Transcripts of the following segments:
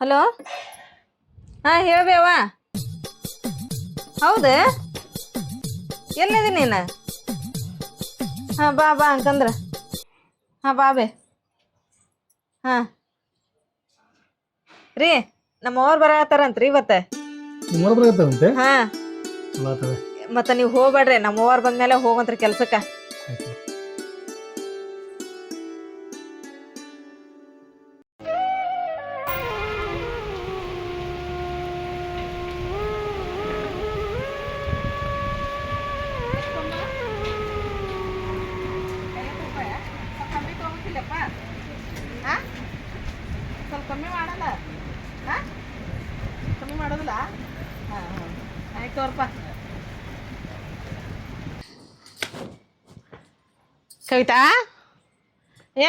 Hello ಹಾಂ ಹೇಳ್ಬೇವ ಹೌದು ಎಲ್ಲಿದೆ ನೀನು ಹಾಂ ಬಾ ಬಾ ಅಂತಂದ್ರೆ ಹಾಂ ಬಾ ಬೇ ಹಾಂ ರೀ ನಮ್ಮ ಅವ್ರು ಬರತ್ತಾರಂತ್ರಿ ಇವತ್ತು ಬರತ್ತಂತೆ ಹಾಂ ಮತ್ತು ನೀವು ಹೋಗ್ಬೇಡ್ರಿ ನಮ್ಮ ಅವ್ರು ಬಂದ್ಮೇಲೆ ಹೋಗಂತ್ರಿ ಕೆಲ್ಸಕ್ಕೆ ಸ್ವಲ್ಪ ಕಮ್ಮಿ ಮಾಡಲ್ಲ ಹಾಂ ಕಮ್ಮಿ ಮಾಡೋದಿಲ್ಲ ಹಾಂ ಹಾಂ ಆಯ್ತು ಅವ್ರಪ್ಪ ಕವಿತಾ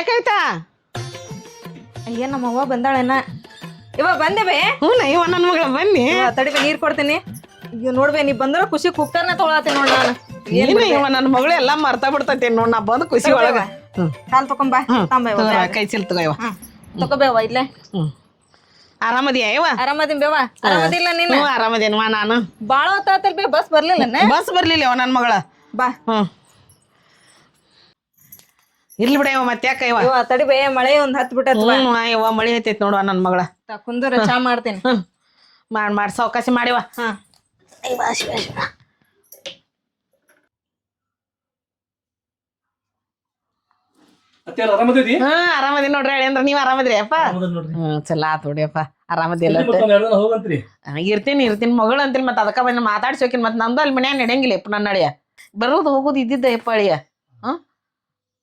ಕವಿತಾ ಅಯ್ಯ ನಮ್ಮ ಅವ್ವ ಬಂದಾಳೇನ ಇವಾಗ ಬಂದೇವೆ ಹ್ಞೂ ಇವ ನನ್ನ ಮಗಳ ಬನ್ನಿ ತಡಿಬೆ ನೀರು ಕೊಡ್ತೀನಿ ಈಗ ನೋಡ್ಬೇ ನೀ ಬಂದ್ರೆ ಖುಷಿ ಕುಕ್ಕರ್ನ ತೊಗೊಳತ್ತೀನಿ ನೋಡಿ ನಾನು ಏನು ಇವ ನನ್ನ ಮಗಳು ಎಲ್ಲ ಮರ್ತಾ ಬಿಡ್ತೈತಿ ನೋಡ್ ನಾ ಬಂದು ಖುಷಿ ಒಳಗ ಕಾಲ್ ತಕೊಂಬಾ ಕೈ ಚೀಲ ತಗೋ ಇವ ತಗೋಬೇವ ಇಲ್ಲೇ ಆರಾಮದಿಯಾ ಇವ ಆರಾಮದಿನ್ ಬೇವ ಆರಾಮದಿಲ್ಲ ನೀನು ಹ್ಞೂ ಆರಾಮದೇನವ ನಾನು ಬಾಳ ಹೊತ್ತಾತಲ್ ಬೇ ಬಸ್ ಬರ್ಲಿಲ್ಲ ಬಸ್ ಬರ್ಲಿಲ್ಲ ಇವ ನನ್ನ ಮಗಳ ಬಾ ಹ್ಞೂ ಇರ್ಲಿ ಬಿಡ ಇವ ಮತ್ತೆ ಯಾಕ ಇವ ತಡಿಬೇ ಮಳೆ ಒಂದ್ ಹತ್ ಬಿಟ್ಟತ್ ಹ್ಞೂ ಇವ ಮಳಿ ಐತೈತಿ ನೋಡುವ ನನ್ನ ಮಗಳ ಕುಂದರ ಚಾ ಮಾಡ್ತೀನಿ ಹ್ಞೂ ಮಾಡಿ ಸಾವಕಾಶ ಮಾಡಿವ ಹಾ ಆರಾಮದಿ ಹ್ಞೂ ಆರಾಮದಿ ನೋಡ್ರಿ ಹೇಳಿ ನೀವ್ ಆರಾಮದ್ರಿ ಅಪ್ಪ ಹ್ಞೂ ಚಲೋ ಆತ್ ನೋಡಿಯಪ್ಪ ಆರಾಮದಿಲ್ಲ ಹೋಗಂತ್ರಿ ಇರ್ತೀನಿ ಮಗಳು ಅಂತೀನಿ ಮತ್ತೆ ಅದಕ್ಕ ಬಂದು ಮಾತಾಡ್ಸೋಕಿನ್ ಮತ್ತೆ ನಮ್ದು ಅಲ್ಲಿ ಮನ್ಯಾಗ ನಡೆಯಂಗಿಲ್ಲ ಯಪ್ಪ ನನ್ನ ನಡಿಯ ಬರೋದು ಹೋಗೋದು ಇದ್ದಿದ್ದ ಯಪ್ಪ ಅಳಿಯ ಹ್ಞೂ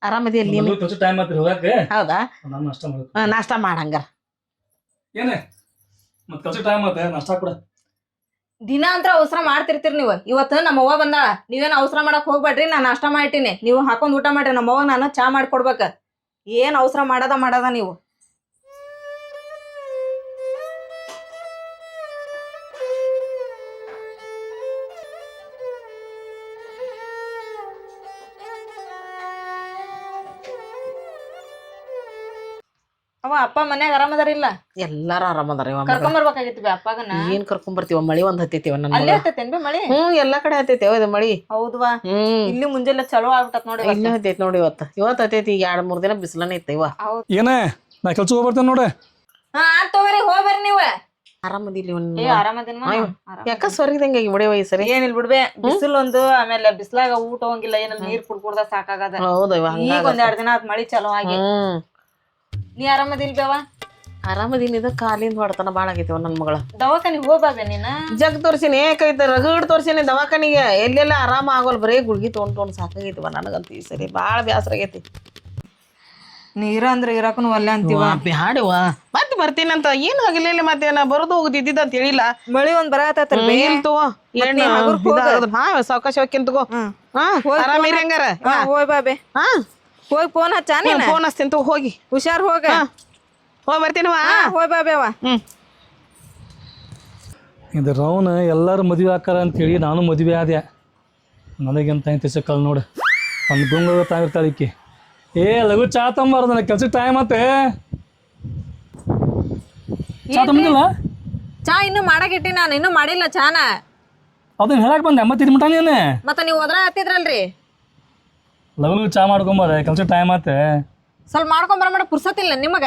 ಆರಾಮದಿ ಅಲ್ಲಿ ಟೈಮ್ ಆತ್ರಿ ಹೋಗಕ್ಕೆ ಹೌದಾ ನಾನು ನಾಷ್ಟ ಮಾಡ್ತೀನಿ ನಾಷ್ಟ ಮಾಡಂಗಾರ ಏನೇ ಮತ್ತೆ ಕೆಲಸ ಟೈಮ್ ಆತ ನಾಷ್ಟ ಕೊಡ ದಿನ ಅಂತ ಅವಸರ ಮಾಡ್ತಿರ್ತೀರಿ ನೀವು ಇವತ್ತು ನಮ್ಮ ಅವ್ವ ಬಂದಾಳ ನೀವೇನು ಅವಸರ ಮಾಡಕ್ ಹೋಗ್ಬೇಡ್ರಿ ನಾನು ನಾಷ್ಟ ಮಾಡಿಟ್ಟಿನಿ ನೀವು ಹಾಕೊಂಡ್ ಊಟ ಮಾಡ್ರಿ ನಮ್ಮ ಅವ್ವ ನಾನು ಚಾ ಮಾಡ್ಕೊಡ್ಬೇಕ ಏನ್ ಅವಸರ ಮಾಡದ ನೀವು ಅವ ಅಪ್ಪ ಮನ್ಯಾಗ ಆರಾಮದಾರಿಲ್ಲ ಎಲ್ಲಾರು ಆರಾಮದಾರ ಇವ ಕರ್ಕೊಂಬರ್ಬೇಕಾಗಿತ್ತು ಬಿ ಅಪ್ಪಗನ ಏನ್ ಕರ್ಕೊಂಡ್ ಬರ್ತೀವ ಮಳಿ ಒಂದ್ ಹತ್ತೈತಿವ ನನ್ನ ಅಲ್ಲೇ ಹತ್ತೇನ್ ಬಿ ಮಳಿ ಹ್ಞೂ ಎಲ್ಲಾ ಕಡೆ ಹತ್ತೈತಿವ ಇದು ಮಳಿ ಹೌದ್ವಾ ಹ್ಮ್ ಇಲ್ಲಿ ಮುಂಜಾನೆ ಚಲೋ ಆಗ್ಬಿಟ್ಟತ್ ನೋಡಿ ಇನ್ನ ಹತ್ತೈತಿ ನೋಡಿ ಇವತ್ತು ಹತ್ತೈತಿ ಈಗ 2-3 ದಿನ ಬಿಸಿಲನೇ ಇತ್ತ ಇವ ಏನೇ ನಾ ಕೆಲ್ಸ ಹೋಗ್ಬರ್ತೇನೆ ನೋಡ್ರಿ ಹಾ ತಗೋರಿ ಹೋಗ್ಬರ್ರಿ ನೀವ ಆರಾಮದಿಲ್ಲ ಏ ಆರಾಮದಿನ ಯಾಕ ಸ್ವರ್ಗದಂಗ ಬಿಡಿವ ಈ ಸರಿ ಏನಿಲ್ ಬಿಡ್ಬೆ ಬಿಸಿಲೊಂದು ಆಮೇಲೆ ಬಿಸ್ಲಾಗ ಊಟ ಹೋಗಿಲ್ಲ ಏನಿಲ್ಲ ನೀರ್ ಕುಡ್ಕುಡ್ದ ಸಾಕಾಗದ ಹೌದ ಇವ ಈಗ ಒಂದ್ 2 ದಿನ ಆತ್ ಮಳಿ ಚಲೋ ಆಗಿ ಹ್ಮ್ ನೀ ಆರಾಮದಿಲ್ ಬೇವ ಆರಾಮದಿನ ಇದ ಕಾಲಿಂದ ಹೊಡ್ತಾನ ಬಾಳ ಆಗೈತಿವ ನನ್ ಮಗಳ ದವಾಖಾನಿಗ್ ಹೋಗ್ಬಾಬೆ ನೀನ ಜಗ್ ತೋರ್ಸಿನಿ ಏಕೈತೆ ರಗಡ್ ತೋರ್ಸಿನಿ ದವಾಖಾನಿಗೆ ಎಲ್ಲೆಲ್ಲ ಆರಾಮ ಆಗೋಲ್ ಬರೀ ಗುಳ್ಗಿ ತೊಗೊಂಡ್ ಸಾಕಾಗೈತಿವ ನನಗಂತ ಈ ಸರಿ ಬಾಳ ಬ್ಯಾಸರ ಆಗೈತಿ ನೀರ ಅಂದ್ರ ಇರಾಕನು ಒಲ್ಲೆ ಅಂತೀವ ಬ್ಯಾಡಿವ ಮತ್ತೆ ಬರ್ತೀನಂತ ಏನು ಆಗಿಲ್ಲ ಮತ್ತೆ ನಾ ಬರೋದು ಹೋಗುದಿದ್ದ ಅಂತ ಹೇಳಿಲ್ಲ ಮಳಿ ಒಂದ್ ಬರತೈತಲ್ ಬೇ ಹಾ ಸಾವಕಾಶ ಹೋಗ್ತೀನಿ ತಗೋ ಹಾ ಆರಾಮಿರಿ ಹಂಗಾರ ಹೋಯ್ ಬಾಬೆ ಹಾ ಹೋಗಿ ಫೋನ್ ಹಚ್ಚ ನೀನ ಫೋನ್ ಹಚ್ತೀನಿ ತಗೋ ಹೋಗಿ ಹುಷಾರ್ ಹೋಗ ಹೋಗಿ ಬರ್ತೀನವ ಹೋಯ್ ಬಾಬೇವ ಇದು ರೌನ್ ಎಲ್ಲರೂ ಮದುವೆ ಹಾಕಾರ ಅಂತೇಳಿ ನಾನು ಮದುವೆ ಆದೆ ನನಗೆಂತ ತಿಸಕ್ಕಲ್ ನೋಡು ಒಂದು ಗುಂಗ ತಾಗಿರ್ತಾಳೆ ಈಕಿ ಏ ಲಘು ಚಾ ತಂಬಾರ್ದು ನನಗೆ ಕೆಲ್ಸಕ್ಕೆ ಟೈಮ್ ಆತೆ ಚಾ ತಂಬಿಲ್ಲ ಚಾ ಇನ್ನು ಮಾಡಕ್ ನಾನು ಇನ್ನು ಮಾಡಿಲ್ಲ ಚಾನ ಅದನ್ನ ಹೇಳಕ್ ಬಂದೆ ಮತ್ತೆ ಇದು ಮಟಾನೇನೆ ಮತ್ತ ನೀವು ಹೋದ್ರ ಹತ್ತಿದ್ರಲ್ರಿ ಲಘು ಚಾ ಮಾಡ್ಕೊಂಬಾರ ಕೆಲ್ಸಕ್ಕೆ ಟೈಮ್ ಆತೆ ಸ್ವಲ್ಪ ಮಾಡ್ಕೊಂಬರ ಪುರ್ಸತ್ತಿಲ್ಲ ನಿಮಗ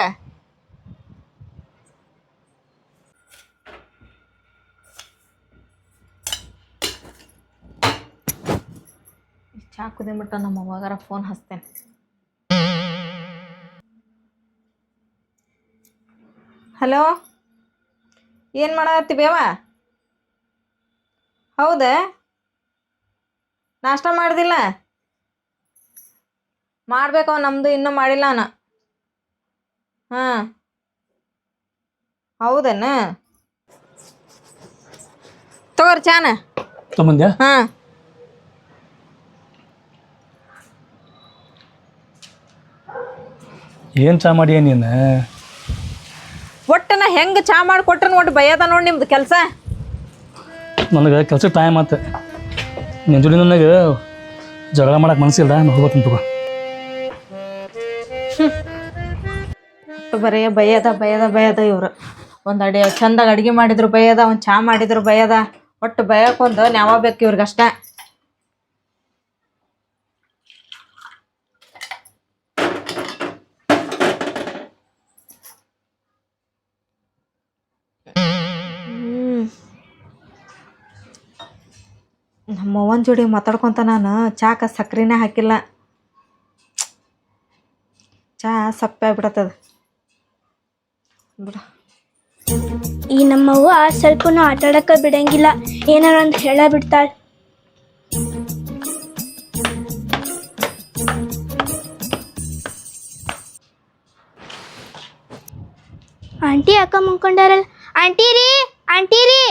ಚಾ ಕುದಿಬಿಟ್ಟ ನಮ್ಮ ಅವ್ವಾಗಾರ ಫೋನ್ ಹಚ್ತೇನೆ ಹಲೋ ಏನು ಮಾಡತ್ತಿ ಬೇವ ಹೌದಾ ನಾಷ್ಟ ಮಾಡ್ದಿಲ್ಲ ಮಾಡ್ಬೇಕವ ನಮ್ದು ಇನ್ನೂ ಮಾಡಿಲ್ಲ ನಾನು ಹಾಂ ಹೌದೇನ ತಗೋರಿ ಚಾನ ತೊಂಬಂದ್ಯಾ ಹಾಂ ಏನು ಚಾ ಮಾಡಿ ನೀನು ಒಟ್ಟು ನಾ ಹೆಂಗೆ ಚಾ ಮಾಡಿ ಕೊಟ್ರೆ ಒಟ್ಟು ಭಯದ ನೋಡಿ ನಿಮ್ದು ಕೆಲಸ ನನಗೆ ಕೆಲ್ಸ ಟೈಮ್ ಆತ ನಿನ್ನ ಜೋಡಿ ನನಗೆ ಜಗಳ ಮಾಡಕ್ಕೆ ಮನಸ್ಸಿಲ್ಲ ನಾನು ಹೋಗ್ತೀನಿ ತಗೋ ಬರೀ ಭಯದ ಭಯದ ಭಯದ ಇವ್ರು ಒಂದ್ ಚಂದಾಗ ಅಡ್ಗೆ ಮಾಡಿದ್ರು ಬೈಯದ, ಒಂದ್ ಚಾ ಮಾಡಿದ್ರು ಬೈಯದ, ಒಟ್ಟು ಬಯಕೊಂದು ನ್ಯಾವ ಬೇಕು ಇವ್ರಿಗಷ್ಟ. ನಮ್ಮವ್ವನ ಜೋಡಿ ಮಾತಾಡ್ಕೊಂತ ನಾನು ಚಾಕ ಸಕ್ರಿನೇ ಹಾಕಿಲ್ಲ. ಚಾ ಸಪ್ಪೆ ಆಗ್ಬಿಡತ್ತದ ಬಿಡ. ಈ ನಮ್ಮವ್ವ ಸ್ವಲ್ಪನೂ ಆಟಾಡಕ ಬಿಡಂಗಿಲ್ಲ, ಏನಾರ ಅಂತ ಹೇಳ ಬಿಡ್ತಾಳ. ಆಂಟಿ ಅಕ್ಕ ಮುನ್ಕೊಂಡಾರಲ್ಲ. ಆಂಟಿ ರೀ, ಆಂಟಿ ರೀ,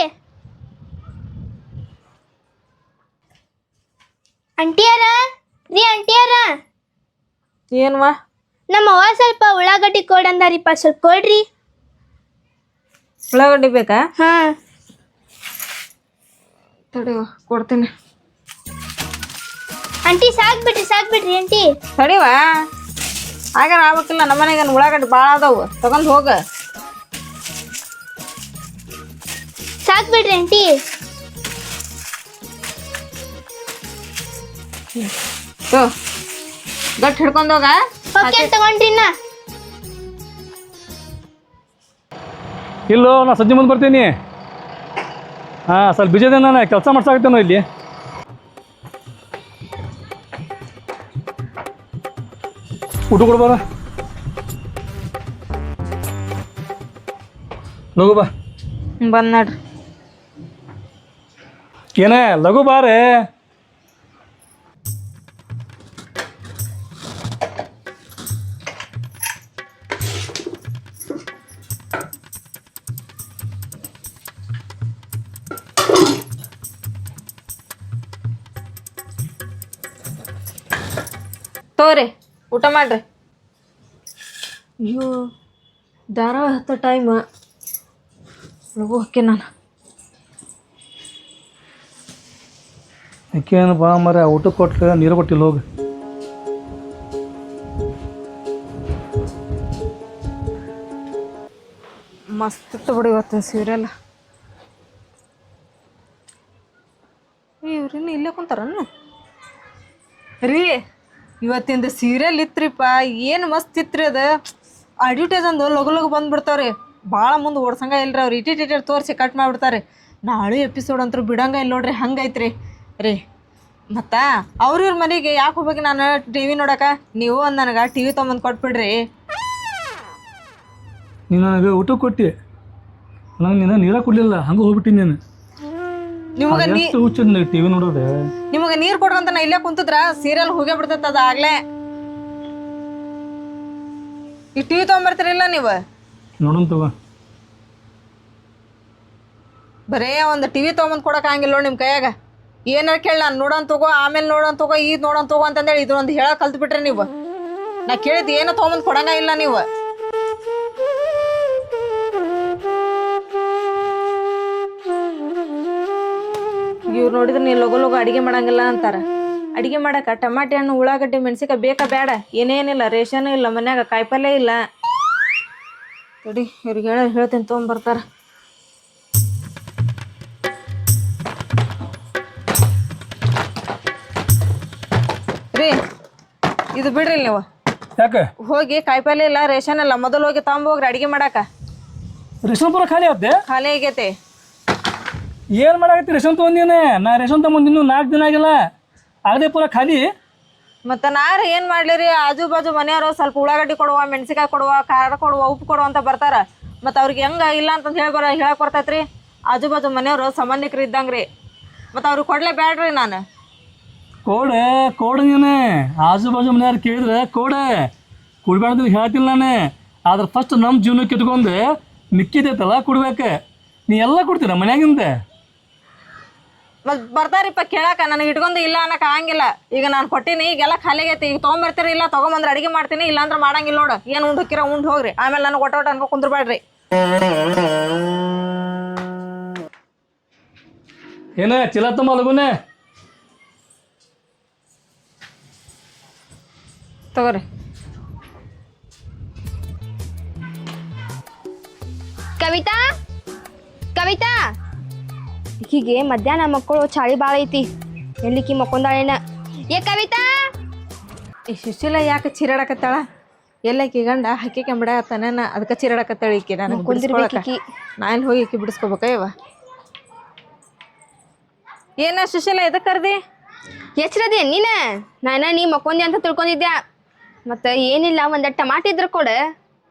ಆಂಟಿಯಾರ ರೀ, ಆಂಟಿಯಾರ. ಏನ್ವಾ? ನಮ್ಮವ್ವ ಸ್ವಲ್ಪ ಉಳ್ಳಾಗಡ್ಡಿ ಕೊಡಂದಾರಿಪ್ಪ, ಸ್ವಲ್ಪ ಕೊಡ್ರಿ. ಉಳ್ಳಾಗಡ್ಡಿ ಬೇಕಾ? ಹಾ ತಡಿವ ಕೊಡ್ತೀನಿ. ಆಂಟಿ ಸಾಕ್ಬಿಡ್ರಿ ಆಂಟಿ. ತಡಿವಾ, ಹಾಗಾರ ಆಗ್ಬೇಕಿಲ್ಲ. ನಮ್ಮನೆಗೆ ಉಳ್ಳಾಗಡ್ಡಿ ಭಾಳ ಅದಾವು, ತಗೊಂಡ್ ಹೋಗ. ಸಾಕ್ಬಿಡ್ರಿ ಆಂಟಿ. ಗಟ್ಟಿ ಹಿಡ್ಕೊಂಡೋಗ. ಓಕೆ ತಗೊಂಡ್ರಿನ. ಇಲ್ಲೋ, ನಾ ಸಂಜೆ ಮುಂದೆ ಬರ್ತೀನಿ. ಹಾಂ, ಸ್ವಲ್ಪ ಬಿಜಿ ಇದೆ, ನಾನು ಕೆಲಸ ಮಾಡ್ಸಾಕತ್ತೇನೋ ಇಲ್ಲಿ. ಊಟ ಕೊಡ್ಬಾರ, ಲಘು ಬಾ. ಬಂದ್ ನೋಡ್ರಿ. ಏನೇ ಲಘು ಬಾರೇ. ತೋರಿ ಊಟ ಮಾಡ್ರಿ. ಅಯ್ಯೋ ಧಾರಾವಾಹಿ ಹತ್ತ ಟೈಮ್ ಲಘು ಹಾಕಿ ನಾನು. ಯಾಕೇನು ಬಾ ಮರ, ಊಟ ಕೊಟ್ರೆ ನೀರು ಕೊಟ್ಟಿಲ್ಲ, ಹೋಗಿ. ಮಸ್ತ್ ಇತ್ತು ಬಿಡಿ ಇವತ್ತಿನ ಸೀರಿಯಲ್. ಇವ್ರಿನ್ನು ಇಲ್ಲೇ ಕುಂತಾರನ್ನ ರೀ. ಇವತ್ತಿಂದ ಸೀರಿಯಲ್ ಇತ್ರಿಪ್ಪ, ಏನು ಮಸ್ತ್ ಇತ್ರಿ ಅದು. ಅಡ್ವರ್ಟೈಸ್ ಅಂದು ಲಗು ಲಗು ಬಂದ್ಬಿಡ್ತಾವ್ರಿ. ಭಾಳ ಮುಂದೆ ಓಡ್ಸಂಗ ಇಲ್ರಿ ಅವ್ರು. ಇಟಿಟ್ ತೋರಿಸಿ ಕಟ್ ಮಾಡಿಬಿಡ್ತಾರೆ. ನಾಳೆ ಎಪಿಸೋಡ್ ಅಂತೂ ಬಿಡಂಗ ಇಲ್ಲ ನೋಡ್ರಿ, ಹಂಗೈತ್ರಿ ರೀ. ಮತ್ತು ಅವ್ರ ಮನೆಗೆ ಯಾಕೆ ಹೋಗ್ಬೇಕು ನಾನು ಟಿ ವಿ ನೋಡಕ್ಕೆ? ನೀವು ಒಂದು ನನಗೆ ಟಿ ವಿ ತೊಗೊಂಬಂದು ಕೊಟ್ಬಿಡ್ರಿ. ನೀನು ನನಗೆ ಊಟ ಕೊಟ್ಟು ನಂಗೆ ನೀನು ನೀರ ಕೊಡಲಿಲ್ಲ, ಹಂಗೆ ಹೋಗ್ಬಿಟ್ಟಿನಿ ನೀನು. ನಿಮಗೆ ಹುಚ್ಚ ಟಿ ವಿ ನೋಡೋದೆ. ನಿಮಗೆ ನೀರು ಕೊಡ್ರಂತ ನಾ ಇಲ್ಲೇ ಕುಂತಿದ್ರ ಸೀರಿಯಲ್ ಹೋಗೇ ಬಿಡ್ತೈತೆ ಅದು ಆಗ್ಲೇ. ಈ ಟಿ ವಿ ತೊಗೊಂಬರ್ತೀರಿಲ್ಲ ನೀವು? ನೋಡೋಣ ತಗೋ. ಬರೇ ಒಂದು ಟಿ ವಿ ತೊಗೊಂಬಂದು ಕೊಡಕ್ಕೆ ಹಂಗಿಲ್ಲ ನೋಡಿ ನಿಮ್ಮ ಕೈಯಾಗ. ಏನಾರು ಕೇಳಿ ನಾನು ನೋಡೋಣ ತಗೋ, ಆಮೇಲೆ ನೋಡೋಣ ತಗೋ, ಇದು ನೋಡೋಣ ತಗೋ ಅಂತಂದೇಳಿ ಇದೊಂದು ಹೇಳಕ್ಕೆ ಕಲ್ತ್ಬಿಟ್ರಿ ನೀವು. ನಾ ಕೇಳಿದ್ದು ಏನೋ ತೊಗೊಂಬಂದು ಕೊಡಂಗ ಇಲ್ಲ ನೀವು. ಇವ್ರು ನೋಡಿದ್ರೆ ನೀ ಲಗು ಲಗು ಅಡುಗೆ ಮಾಡಂಗಿಲ್ಲ ಅಂತಾರೆ. ಅಡುಗೆ ಮಾಡಕ್ಕೆ ಟಮಾಟೆ ಹಣ್ಣು, ಉಳ್ಳಾಗಡ್ಡಿ, ಮೆಣಸಿಕಾಯಿ ಬೇಕಾ ಬೇಡ? ಏನೇನಿಲ್ಲ, ರೇಷನ್ ಇಲ್ಲ ಮನ್ಯಾಗ, ಕಾಯಿಪಲ್ಯ ಇಲ್ಲ. ತಡಿ ಇವ್ರಿಗೆ ಹೇಳ್ತೀನಿ ತೊಗೊಂಬರ್ತಾರೆ. ರೀ ಇದು ಬಿಡ್ರಿ ನೀವು. ಯಾಕೆ ಹೋಗಿ ಕಾಯಿಪಲ್ಯ ಇಲ್ಲ, ರೇಷನ್ ಇಲ್ಲ, ಮೊದಲು ಹೋಗಿ ತಗೊಂಬೋಗ್ರಿ ಅಡುಗೆ ಮಾಡಕ್ಕೆ. ರೇಷನ್ ಪೂರ ಖಾಲಿ ಆದ್ದೆ? ಖಾಲಿ ಆಗೈತೆ. ಏನು ಮಾಡಾಕತ್ತಿ? ರೇಷನ್ ತೊಗೊಂಡೇನೆ ನಾ. ರೇಷನ್ ತೊಗೊಂಡಿನ್ನು 4 ದಿನ ಆಗಿಲ್ಲ, ಆಗದೆ ಪೂರ ಖಾಲಿ. ಮತ್ತು ನಾರು ಏನು ಮಾಡಲಿರಿ? ಆಜು ಬಾಜು ಮನೆಯವರು ಸ್ವಲ್ಪ ಉಳ್ಳಾಗಡ್ಡಿ ಕೊಡುವ, ಮೆಣಸಿಕಾಯಿ ಕೊಡುವ, ಖಾರ ಕೊಡುವ, ಉಪ್ಪು ಕೊಡುವ ಅಂತ ಬರ್ತಾರೆ. ಮತ್ತು ಅವ್ರಿಗೆ ಹೆಂಗೆ ಇಲ್ಲ ಅಂತಂದು ಹೇಳಕ್ಕೆ ಬರ್ತೈತೆ ರೀ. ಆಜು ಬಾಜು ಮನೆಯವರು ಸಂಬಂಧಿಕರು ಇದ್ದಂಗೆ ರೀ. ಮತ್ತು ಅವ್ರಿಗೆ ಕೊಡಲೇ ಬೇಡ್ರಿ ನಾನು. ಕೋಡೆ ನೀನು ಆಜು ಬಾಜು ಮನೆಯವ್ರು ಕೇಳಿದ್ರೆ ಕೊಡ್ಬೇಡ್ದು ಹೇಳ್ತಿಲ್ಲ ನಾನು. ಆದ್ರೆ ಫಸ್ಟ್ ನಮ್ಮ ಜೀವನಕ್ಕೆ ಇಟ್ಕೊಂಡು ಮಿಕ್ಕಿದೈತಲ್ಲ ಕೊಡ್ಬೇಕು. ನೀ ಎಲ್ಲ ಕೊಡ್ತೀರ ಮನ್ಯಾಗಿಂದ? ಮತ್ತು ಬರ್ತಾರಿಪ್ಪ ಕೇಳಕ್ಕೆ, ನನಗೆ ಇಟ್ಕೊಂಡು ಇಲ್ಲ ಅನ್ನಕ್ಕೆ ಆಗಂಗಿಲ್ಲ. ಈಗ ನಾನು ಕೊಟ್ಟಿನಿ, ಈಗೆಲ್ಲ ಖಾಲಿ ಆಗೈತಿ. ಈಗ ತೊಗೊಂಬರ್ತೀರಿ, ಇಲ್ಲ ತೊಗೊಂಬಂದ್ರೆ ಅಡುಗೆ ಮಾಡ್ತೀನಿ, ಇಲ್ಲಾಂದ್ರೆ ಮಾಡಂಗಿಲ್ಲ ನೋಡು. ಏನು ಉಂಡು ಹೋಕ್ಕಿರ ಉಂಡು ಹೋಗ್ರಿ, ಆಮೇಲೆ ನನಗೆ ಒಟ್ಟ ಅನ್ಕೊ ಕುಂದ್ರಬೇಡ್ರಿ. ಏನ ಚಿಲ್ಲ ತುಂಬ ಲಗುನೆ ತಗೋರಿ. ಕವಿತಾ ಕವಿತಾ ಈಕಿಗೆ ಮಧ್ಯಾಹ್ನ ಮಕ್ಕಳು ಚಾಳಿ ಭಾಳ ಐತಿ ಎಲ್ಲಿಕಿ ಮಕ್ಕೊಂದಾಳೇನ ಏ ಕವಿತಾ ಈ ಸುಶೀಲ ಯಾಕೆ ಚೀರಾಡಕತ್ತಾಳ ಎಲ್ಲಾಕಿ ಗಂಡ ಹಕ್ಕಿ ಕೆಂಬಿಡತ್ತಾನ ಅದಕ್ಕೆ ಚೀರಾಡಕತ್ತಾಳ ಈಕಿ ನನಗೆ ಕುಂದಿರ್ಬೇಕಿ ನಾನು ಹೋಗಿ ಈಕಿ ಬಿಡಿಸ್ಕೋಬೇಕ ಇವ ಏನ ಸುಶೀಲ ಎದಕ್ಕೆ ಕರ್ದಿ ಎಚ್ಚರದಿ ನೀನ ನೀ ಮಕ್ಕೊಂದಿ ಅಂತ ತಿಳ್ಕೊಂಡಿದ್ಯಾ ಮತ್ತೆ ಏನಿಲ್ಲ ಒಂದ್ ಟಮಾಟಿ ಇದ್ರ ಕೊಡ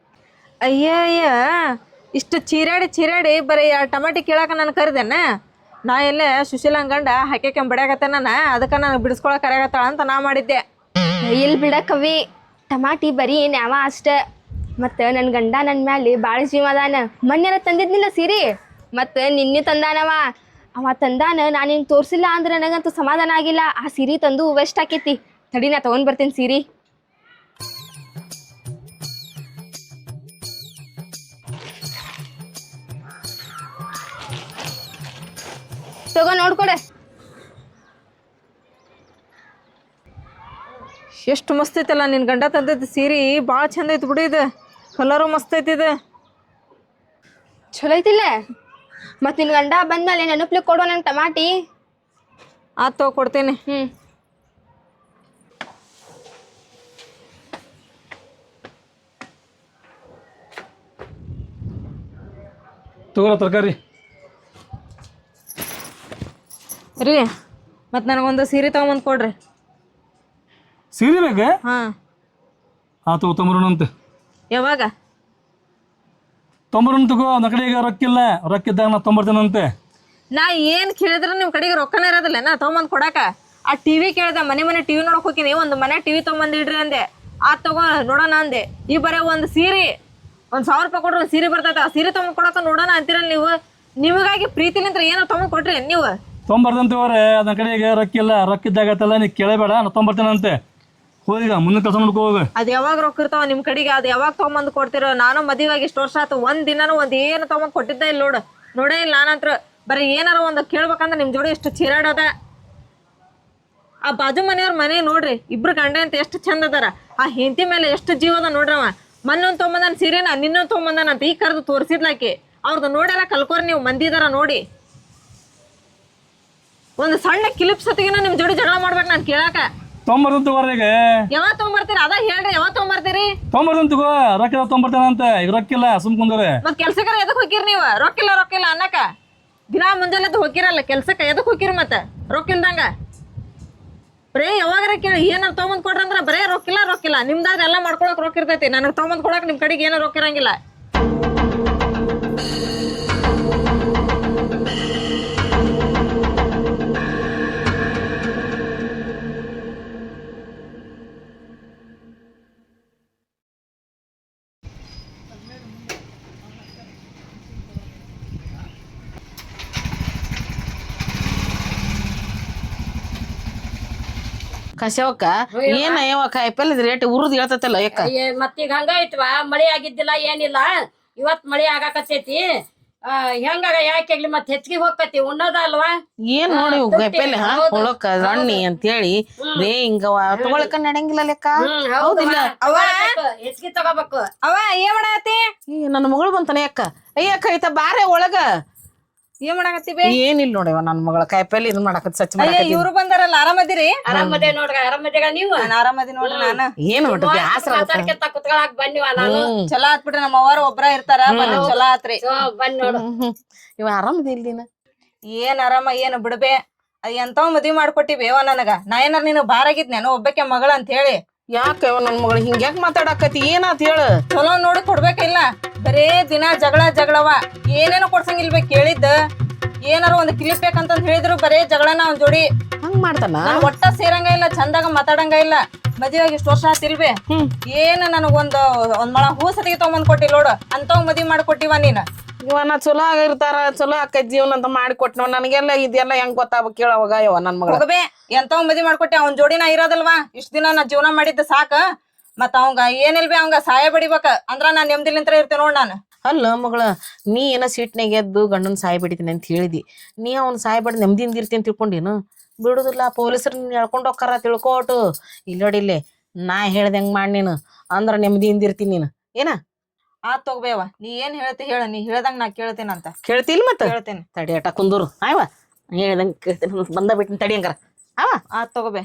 ಅಯ್ಯ ಇಷ್ಟು ಚೀರಾಡಿ ಬರೀ ಟಮಾಟಿ ಕೀಳಾಕ ನಾನು ಕರ್ದೇನ ನಾ ಎಲ್ಲೇ ಸುಶೀಲನ್ ಗಂಡ ಹಕ್ಕಿ ಕೆಂಬಿಡಕತ್ತಾನ ಅದಕ್ಕೆ ನಾನು ಬಿಡಿಸ್ಕೊಳಕ್ ಕರೆಯಕತ್ತಾಳ ಅಂತ ನಾ ಮಾಡಿದ್ದೆ ಇಲ್ಲಿ ಬಿಡ ಕವಿ ಟಮಾಟಿ ಬರೀ ನ್ಯಾವ ಅಷ್ಟ ಮತ್ತು ನನ್ನ ಗಂಡ ನನ್ನ ಮ್ಯಾಲೆ ಭಾಳ ಜೀವ ಅದಾನ ಮೊನ್ನೆರ ತಂದಿದ್ನಿಲ್ಲ ಸೀರೆ ಮತ್ತು ನಿನ್ನೆ ತಂದಾನವ ಅವ ತಂದಾನ ನಾನು ಹಿಂಗೆ ತೋರಿಸಿಲ್ಲ ಅಂದ್ರೆ ನನಗಂತೂ ಸಮಾಧಾನ ಆಗಿಲ್ಲ ಆ ಸೀರೆ ತಂದು ವೆಸ್ಟ್ ಆಕೈತಿ ತಡಿ ನಾ ತೊಗೊಂಡು ಬರ್ತೀನಿ ಸೀರೆ ತಗೋ ನೋಡ್ಕೊಡೆ ಎಷ್ಟು ಮಸ್ತ್ ಐತಲ್ಲ ನಿನ್ನ ಗಂಡ ತಂದದ್ದು ಸೀರೆ ಭಾಳ ಚಂದ ಐತಿ ಬಿಡು ಇದು ಕಲರು ಮಸ್ತ್ ಐತಿ ಇದು ಚಲೋ ಐತಿಲ್ಲ ಮತ್ತು ನಿನ್ನ ಗಂಡ ಬಂದ್ಮೇಲೆ ನೆನಪ್ಲಿ ಕೊಡು ನಂಗೆ ಟಮಾಟಿ ಆತು ಕೊಡ್ತೀನಿ ತಗೋರ ತರಕಾರಿ ರೀ ಮತ್ತು ನನಗೊಂದು ಸೀರೆ ತೊಗೊಂಬಂದು ಕೊಡ್ರಿ ಸೀರೆ ಬೇಕಾ ಹಾಂ ಆತು ತೊಂಬರೋಣಂತೆ ಯಾವಾಗ ತೊಂಬರೋಣ ತಗೋ ನನ್ನ ಕಡೆಗೆ ರೊಕ್ಕಿಲ್ಲ ರೊಕ್ಕಿದ್ದಾಗ ನಾ ತೊಂಬರ್ತೇನಂತೆ ನಾ ಏನು ಕೇಳಿದ್ರೆ ನಿಮ್ಮ ಕಡೆಗೆ ರೊಕ್ಕನೇ ಇರೋದಿಲ್ಲ ನಾ ತೊಗೊಂಬಂದು ಕೊಡಾಕ ಆ ಟಿ ವಿ ಕೇಳ್ದೆ ಮನೆ ಟಿ ವಿ ನೋಡಕ್ಕೆ ಹೋಗಿನಿ ಒಂದು ಮನೆ ಟಿ ವಿ ತೊಗೊಂಬಂದಿಡ್ರಿ ಅಂದೆ ತಗೋ ನೋಡೋಣ ಅಂದೆ ಈ ಬರೀ ಒಂದು ಸೀರೆ 1,000 ರೂಪಾಯಿ ಕೊಡ್ರಿ ಒಂದು ಸೀರೆ ಬರ್ತೈತೆ ಆ ಸೀರೆ ತೊಗೊಂಡು ಕೊಡಕ್ಕೆ ನೋಡೋಣ ಅಂತೀರಲ್ಲ ನೀವು ನಿಮಗಾಗಿ ಪ್ರೀತಿಲಿಂತ್ರ ಏನೋ ತೊಗೊಂಡು ಕೊಡ್ರಿ ನೀವು ತೊಂಬರ್ತಂತೆ ಅವ್ರೆ ನನ್ನ ಕಡೆಗೆ ರೊಕ್ಕಿಲ್ಲ ರೊಕ್ಕಿದ್ದಾಗತ್ತಲ್ಲ ನೀ ಕೇಳಬೇಡ ನಾ ತೊಂಬರ್ತೇನಂತೆ ಹೋದೀಗ ಮುಂದೆ ಕೆಲಸ ನೋಡ್ಕೋ ಹೋಗ ಅದು ಯಾವಾಗ ರೊಕ್ಕ ಇರ್ತಾವ ನಿಮ್ಮ ಕಡೆಗೆ ಅದು ಯಾವಾಗ ತೊಗೊಂಬಂದು ಕೊಡ್ತಿರೋ ನಾನು ಮದುವೆಯಾಗಿ ಇಷ್ಟು ವರ್ಷ ಆಯ್ತು ಒಂದು ದಿನನೂ ಒಂದು ಏನು ತೊಗೊಂಡು ಕೊಟ್ಟಿದ್ದೆ ಇಲ್ಲ ನೋಡೇ ಇಲ್ಲ ನಾನಂತ್ರ ಬರೀ ಏನಾರ ಒಂದು ಕೇಳ್ಬೇಕಂದ್ರೆ ನಿಮ್ಮ ಜೋಡಿ ಎಷ್ಟು ಚೀರಾಡೋದ ಆ ಬಾಜು ಮನೆಯವ್ರ ಮನೆ ನೋಡ್ರಿ ಇಬ್ರು ಗಂಡ ಅಂತ ಎಷ್ಟು ಚಂದ ಅದಾರ ಆ ಹೆಂಡತಿ ಮೇಲೆ ಎಷ್ಟು ಜೀವ ಅದ ನೋಡ್ರವ ಮೊನ್ನೊಂದು ತೊಗೊಂಬಂದಾನ ಸೀರೆನ ನಿನ್ನೊಂದು ತೊಗೊಂಬಂದಾನಂತ ಈ ಕರೆದು ತೋರಿಸಿದ್ಲಾಕಿ ಅವ್ರದ್ದು ನೋಡೆಲ್ಲ ಕಲ್ಕೋರಿ ನೀವು ಮಂದಿದಾರ ನೋಡಿ ಒಂದು ಸಣ್ಣ ಕಿಲಿಪ್ ಸತಿಗಿನ ನಿಮ್ಮ ಜೋಡಿ ಜಗಳ ಮಾಡ್ಬೇಕು ನಾನು ಕೇಳಾಕ ತೊಂಬರ್ತಂತ ಹೊರಗೆ ಯಾವಾಗ ತೊಗೊಂಬರ್ತೀರಿ ಅದ ಹೇಳ್ರಿ ಯಾವಾಗ ತೊಗೊಂಬರ್ತೀರಿ ತೊಂಬರ್ತಂತ ತಗೋ ರೊಕ್ಕ ತೊಂಬರ್ತೇನಂತೆ ಈಗ ರೊಕ್ಕಿಲ್ಲ ಸುಮ್ ಕುಂದ್ರೆ ಮತ್ ಕೆಲ್ಸಕ್ಕಾರ ಎದಕ್ ಹೋಗಿರಿ ನೀವು ರೊಕ್ಕಿಲ್ಲ ಅನ್ನಕ ದಿನಾ ಮುಂಜಾನೆದ್ದು ಹೋಗಿರಲ್ಲ ಕೆಲ್ಸಕ್ಕೆ ಎದಕ್ ಹೋಗಿರಿ ಮತ್ತೆ ರೊಕ್ಕಿಲ್ದಂಗ ಬರೇ ಯಾವಾಗಾರ ಕೇಳಿ ಏನಾರ ತೊಗೊಂಬಂದ್ ಕೊಡ್ರಿ ಅಂದ್ರ ಬರೇ ರೊಕ್ಕಿಲ್ಲ ನಿಮ್ದಾದ್ರೆ ಎಲ್ಲ ಮಾಡ್ಕೊಳಕ್ ರೊಕ್ಕ ಇರ್ತೈತಿ ನನಗೆ ತೊಗೊಂಬಂದ್ ಕೊಡಕ್ ನಿಮ್ ಕಡೆಗೆ ಏನೋ ರೊಕ್ಕ ಇರಂಗಿಲ್ಲ ಕಸವಕ್ಕ ಏನ ಯಾವ ಕಾಯಿಪಲ್ಲೆ ರೇಟ್ ಉರುದ್ ಹೇಳ್ತೈತಲ್ಲ ಯಾಕ ಮತ್ತೀಗ ಹಂಗ ಐತ್ವಾ ಮಳಿ ಆಗಿದ್ದಿಲ್ಲ ಏನಿಲ್ಲ ಇವತ್ ಮಳಿ ಆಗಾಕತ್ತೈತಿ ಹೆಂಗಾಗ ಯಾಕೆ ಮತ್ ಹೆಚ್ಚಿಗೆ ಹೋಗತಿ ಉಣ್ಣೋದ ಅಲ್ವಾ ಏನ್ ನೋಡಿ ಕಾಯಿಪಲ್ಲೆ ಹೊಳಕ ರಣ್ಣಿ ಅಂತೇಳಿ ರೇ ಹಿಂಗವ ತಗೊಳಕ ನಡೆಯಂಗಿಲ್ಲ ಲೆಕ್ಕ ಹೌದಿಲ್ಲ ಹೆಚ್ಚಿಗೆ ತಗೋಬೇಕು ಅವ ಏನ್ ಮಾಡಾತಿ ನನ್ನ ಮಗಳು ಬಂತಾನೆ ಯಾಕ ಅಯ್ಯಕ್ಕ ಐತ ಬಾರೆ ಒಳಗ ಏನ್ ಮಾಡಾಕತ್ತಿ ಏನಿಲ್ಲ ನೋಡವ ನನ್ನ ಮಗಳ ಕಾಯಿಪಲ್ಲೆ ಇದನ್ ಮಾಡಾಕತ್ ಸಚ್ ಇವ್ರು ಬಂದಾರಲ್ಲ ಆರಾಮದಿರಿ ಆರಾಮದೇ ನೋಡ್ರಿ ಆರಾಮದೇಗ ನೀವು ನಾನು ಆರಾಮದಿ ನೋಡ್ರಿ ನಾನು ಏನ್ ನೋಡ್ರಿ ಬ್ಯಾಸರ ಮಾತಾಡ್ಕೊಂತ ಕುತ್ಕೊಳಕ್ ಬನ್ನಿವ ನಾನು ಚಲೋ ಆತ್ಬಿಟ್ರಿ ನಮ್ಮ ಅವ್ವಾರು ಒಬ್ರ ಇರ್ತಾರ ಬಂದ್ ಚಲೋ ಆತ್ರಿ ಬನ್ನಿ ನೋಡು ಇವ ಆರಾಮದಿ ಇಲ್ದಿನ ಏನ್ ಆರಾಮ ಏನು ಬಿಡ್ಬೆ ಅದ್ ಎಂತವ್ ಮದ್ವಿ ಮಾಡ್ಕೊಟ್ಟಿಬೇವ ನನಗ ನಾ ಏನಾರ ನೀನು ಬಾರಾಗಿದ್ನೇನೋ ಒಬ್ಬಕ್ಕೆ ಮಗಳ ಅಂತ ಹೇಳಿ ಯಾಕ ನನ್ ಮಗಳು ಹಿಂಗ್ಯಾಕ್ ಮಾತಾಡಕತಿ ಏನಾತ್ ಹೇಳ ಚಲೋ ನೋಡಿ ಕೊಡ್ಬೇಕಿಲ್ಲ ಬರೇ ದಿನ ಜಗಳವ ಏನೇನೋ ಕೊಡ್ಸಂಗಿಲ್ಬೇ ಕೇಳಿದ್ದ ಏನಾರ ಒಂದ್ ಕ್ಲಿಪ್ ಬೇಕಂತ ಹೇಳಿದ್ರು ಬರೇ ಜಗಳನ ಅವ್ನ್ ಜೋಡಿ ಹಂಗ್ ಮಾಡ್ತಾನ ಒಟ್ಟ ಸೇರಂಗ ಇಲ್ಲ ಚಂದಾಗ ಮಾತಾಡಂಗ ಇಲ್ಲ ಮದ್ವೆಯಾಗಿ ಇಷ್ಟು ವರ್ಷ ಆತಿಲ್ಬೇ ಏನ್ ನನಗೊಂದ್ ಮೊಳ ಹೂ ಸತಿಗೆ ತಗೊಂಬಂದ್ ಕೊಟ್ಟಿಲ್ಲ ನೋಡು ಅಂತವ್ ಮದ್ವಿ ಮಾಡ್ಕೊಟ್ಟಿವ ನೀನ್ ಇವನ ಚಲೋ ಆಗಿರ್ತಾರ ಚಲೋ ಅಕ್ಕ ಜೀವನ ಅಂತ ಮಾಡಿ ಕೊಟ್ನವ್ ನನಗೆಲ್ಲ ಇದೆಲ್ಲ ಹೆಂಗ್ ಗೊತ್ತಾಗ್ಬೇಕು ಕೇಳವಾಗ ಯವ ನನ್ ಮಗಳ ಹೋಗಬೇ ಎಂತವ್ ಮದ್ವಿ ಮಾಡ್ಕೊಟ್ಟಿ ಅವ್ನ ಜೋಡಿನ ಇರೋದಲ್ವಾ ಇಷ್ಟ ದಿನ ನಾ ಜೀವನ ಮಾಡಿದ್ದ ಸಾಕ ಮತ್ತ ಅವಂಗ ಏನಿಲ್ಬೇ ಅವಂಗ ಸಹಾಯ ಬಡಿಬೇಕ ಅಂದ್ರ ನಾನ್ ನೆಮ್ಮದಿಲಿಂತ್ರ ಇರ್ತೇನೆ ನೋಡ್ ನಾನು ಅಲ್ಲ ಮಗಳ ನೀ ಏನೋ ಸೀಟ್ನಾಗ ಎದ್ದು ಗಂಡನ್ ಸಾಯ್ ಬಿಡ್ತೀನಿ ಅಂತ ಹೇಳಿದಿ ನೀ ಅವ್ನ ಸಾಯ್ ಬಡ್ ನೆಮ್ಮದಿಯಿಂದ ಇರ್ತೀನಿ ತಿಳ್ಕೊಂಡಿನು ಬಿಡುದಿಲ್ಲ ಪೊಲೀಸರು ನೀನ್ ಹೇಳ್ಕೊಂಡ್ ಹೋಗ್ತಾರ ತಿಳ್ಕೋಟು ಇಲ್ಲೋಡಿಲ್ಲೇ ನಾ ಹೇಳ್ದಂಗ್ ಮಾಡಿ ನೀನು ಅಂದ್ರ ನೆಮ್ಮದಿಯಿಂದ ಇರ್ತೀನಿ ನೀನು ಏನ ತಗೋಬೇವ, ನೀ ಏನ್ ಹೇಳ್ತಿ ಹೇಳ, ನೀ ಹೇಳ್ದಂಗ ನಾ ಕೇಳ್ತೇನಂತ. ಕೇಳ್ತಿಲ್ ಮತ್ತ ಕೇಳ್ತೇನೆ. ತಡಿ ಅಟ ಕುಂದೂರು ಆಯ್ವ ಹೇಳ್ದಂಗೆ ಕೇಳ್ತೇನೆ ಬಂದ ಬಿಟ್ಟಿನ ತಡಿ ಹಂಗಾರ ತಗೋಬೇ.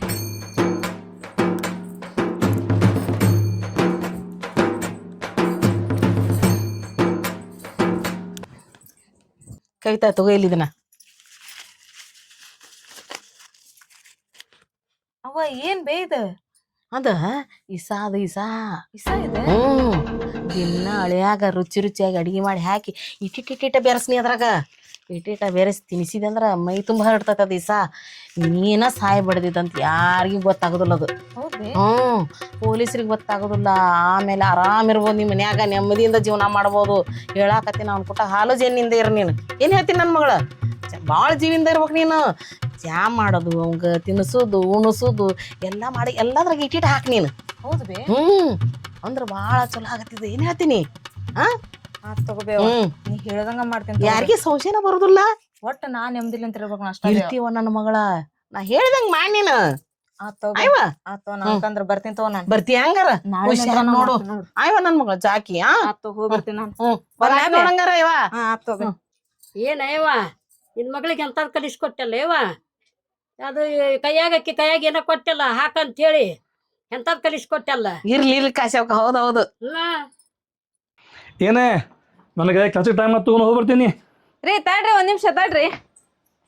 ಕವಿತಾ ತಗೋ ಇಲ್ಲಿದನ ಅವ್ವ ಏನ್ ಬೇಯ್ದ ಅದ ಇಸಾ ಇಸ ಇದೆ. ದಿನ ಹಳೆಯಾಗ ರುಚಿಯಾಗಿ ಅಡಿಗೆ ಮಾಡಿ ಹಾಕಿ ಇಟ್ಟಿಟ್ಟಿಟ್ಟ ಬೆರೆಸ್ನಿ ಅದ್ರಾಗ ಇಟ್ಟಿಟ್ಟ ಬೆರೆಸಿ ತಿನ್ಸಿದೆ ಅಂದ್ರ ಮೈ ತುಂಬ ಹರಡ್ತೈತೆ ಅದು ಇಸಾ. ನೀನ ಸಾಯ್ ಬಡ್ದಿದಂತ ಯಾರಿಗೂ ಗೊತ್ತಾಗೋದಿಲ್ಲ ಅದು. ಪೊಲೀಸ್ರಿಗೆ ಗೊತ್ತಾಗೋದಿಲ್ಲ. ಆಮೇಲೆ ಆರಾಮಿರ್ಬೋದು ನಿಮ್ಮ ಮನ್ಯಾಗ ನೆಮ್ಮದಿಯಿಂದ ಜೀವನ ಮಾಡ್ಬೋದು. ಹೇಳಾಕತ್ತೀನಿ ಅವ್ನ ಕುಟ ಹಾಲು ಜೇನಿಂದ ಇರ ನೀನು. ಏನು ಹೇಳ್ತೀನಿ ನನ್ನ ಮಗಳ, ಭಾಳ ಜೀವಿಂದ ಇರ್ಬೇಕು ನೀನು. ಚಾ ಮಾಡೋದು, ಅವಂಗ ತಿನ್ನಿಸೋದು ಉಣಿಸೋದು ಎಲ್ಲ ಮಾಡಿ ಎಲ್ಲದ್ರಾಗ ಇಟ್ಟಿಟ್ಟು ಹಾಕಿ ನೀನು. ಹೌದು ಬೇ. ಅಂದ್ರ ಭಾಳ ಚಲೋ ಆಗತ್ತಿದೆ. ಏನು ಹೇಳ್ತೀನಿ ತಗೋಬೇ, ನೀ ಹೇಳ್ದಂಗ ಮಾಡ್ತೀನಿ. ಯಾರಿಗೆ ಸಂಶಯನ ಬರುದಿಲ್ಲ. ಒಟ್ಟ ನಾ ನೆಮ್ಮದಿಲ್ಲ ಅಂತ ಇರ್ಬೇಕು ಅಷ್ಟ. ಇರ್ತೀವ ನನ್ನ ಮಗಳ, ನಾ ಹೇಳ್ದಂಗ ಮಾಡಿ ನೀನು. ನಾನ್ಕಂದ್ರ ಬರ್ತೀನಿ ತಗೋ. ನಾನು ಬರ್ತೀಯ ಹಂಗಾರ ನೋಡು. ಆಯ್ವ ನನ್ ಮಗಳ ಜಾಕಿ ಹೋಗ್ಬರ್ತೀನಿ ನಾನು. ನೋಡಂಗಾರ ಇವ ಏನಯ್ಯವ ನಿನ್ ಮಗಳಿಗೆ ಎಂತದ್ ಕಲಿಸ್ಕೊಟ್ಟಲ್ಲ ಯವ್ವ. ಅದು ಕೈಯಾಗ ಏನೋ ಕೊಟ್ಟಲ್ಲ ಹಾಕಂತ ಹೇಳಿ ಎಂತದ್ ಕಲಿಸ್ಕೊಟ್ಟಲ್ಲ. ಇರ್ಲಿ ಕಾಶವಕ್ಕ. ಹೌದೌದು. ಏನೇ ನನಗೆ ಕೆಲಸ ಟೈಮ್ ಆತು, ಹೋಗ್ಬರ್ತೀನಿ. ರೀ ತಡ್ರಿ, ಒಂದ್ ನಿಮಿಷ ತಡ್ರಿ.